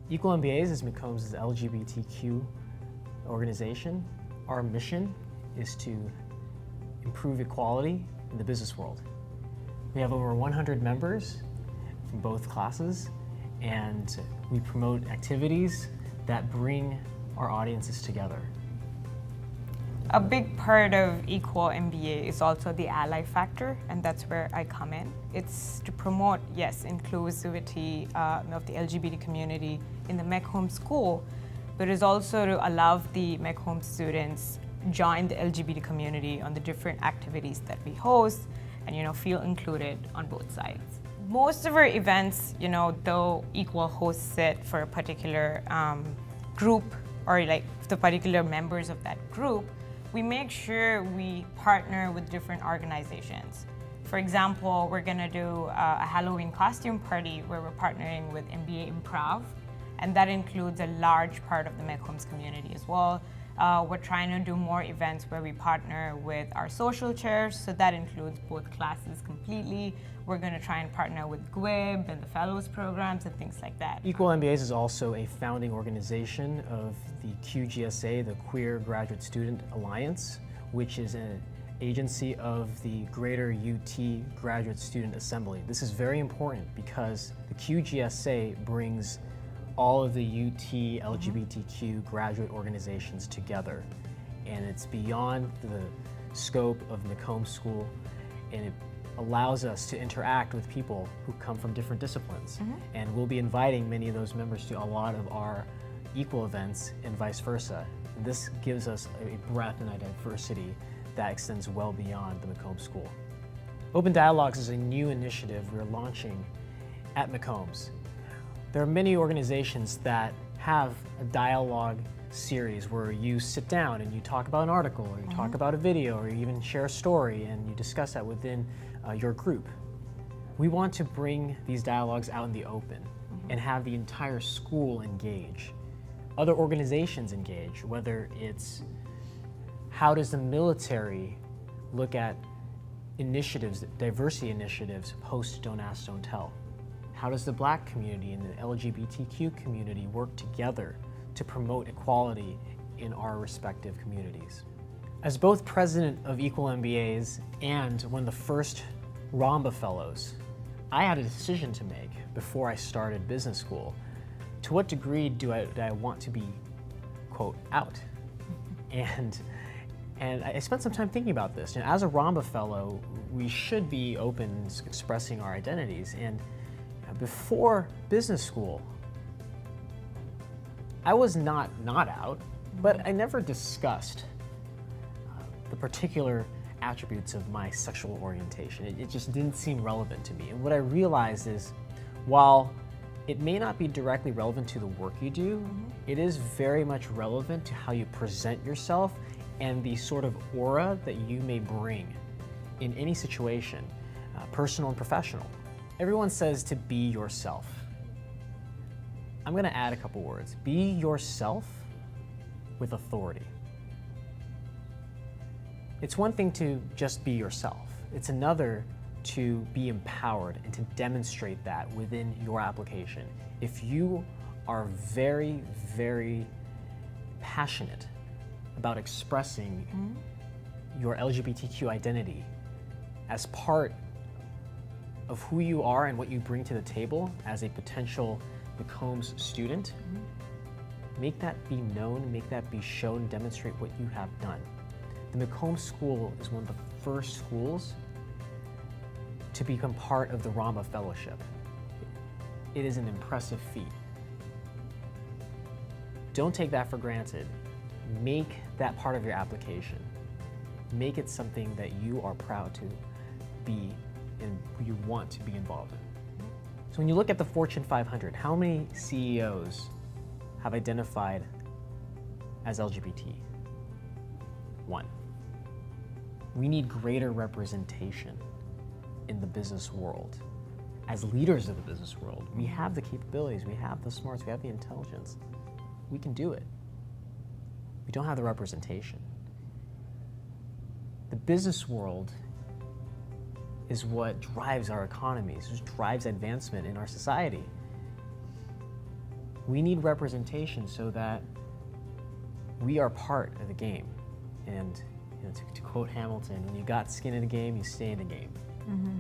Equal MBAs is McCombs' LGBTQ organization. Our mission is to improve equality in the business world. We have over 100 members from both classes, and we promote activities that bring our audiences together. A big part of Equal MBA is also the ally factor, and that's where I come in. It's to promote, yes, inclusivity of the LGBT community in the McCombs school, but it's also to allow the McCombs students join the LGBT community on the different activities that we host and feel included on both sides. Most of our events, though Equal hosts it for a particular group or like the particular members of that group, we make sure we partner with different organizations. For example, we're gonna do a Halloween costume party where we're partnering with MBA Improv, and that includes a large part of the McCombs community as well. We're trying to do more events where we partner with our social chairs, so that includes both classes completely. We're going to try and partner with GWIB and the Fellows programs and things like that. Equal MBAs is also a founding organization of the QGSA, the Queer Graduate Student Alliance, which is an agency of the Greater UT Graduate Student Assembly. This is very important because the QGSA brings all of the UT LGBTQ graduate organizations together, and it's beyond the scope of McCombs School, and it allows us to interact with people who come from different disciplines. And we'll be inviting many of those members to a lot of our Equal events and vice versa. And this gives us a breadth and a diversity that extends well beyond the McCombs School. Open Dialogues is a new initiative we're launching at McCombs. There are many organizations that have a dialogue series where you sit down and you talk about an article, or you talk about a video, or you even share a story and you discuss that within your group. We want to bring these dialogues out in the open and have the entire school engage. Other organizations engage, whether it's how does the military look at initiatives, diversity initiatives post Don't Ask, Don't Tell? How does the Black community and the LGBTQ community work together to promote equality in our respective communities? As both president of Equal MBAs and one of the first Ramba Fellows, I had a decision to make before I started business school. To what degree do I want to be, quote, out? And I spent some time thinking about this. As a Ramba Fellow, we should be open to expressing our identities. And before business school, I was not out, but I never discussed the particular attributes of my sexual orientation. It just didn't seem relevant to me. And what I realized is, while it may not be directly relevant to the work you do, it is very much relevant to how you present yourself and the sort of aura that you may bring in any situation, personal and professional. Everyone says to be yourself. I'm going to add a couple words. Be yourself with authority. It's one thing to just be yourself. It's another to be empowered and to demonstrate that within your application. If you are very, very passionate about expressing your LGBTQ identity as part of who you are and what you bring to the table as a potential McCombs student, make that be known, make that be shown, demonstrate what you have done. The McCombs School is one of the first schools to become part of the Ramba Fellowship. It is an impressive feat. Don't take that for granted. Make that part of your application. Make it something that you are proud to be and you want to be involved in. So when you look at the Fortune 500, how many CEOs have identified as LGBT? One. We need greater representation in the business world. As leaders of the business world, we have the capabilities, we have the smarts, we have the intelligence. We can do it. We don't have the representation. The business world is what drives our economies, it drives advancement in our society. we need representation so that we are part of the game. And to quote Hamilton, when you got skin in the game, you stay in the game. Mm-hmm.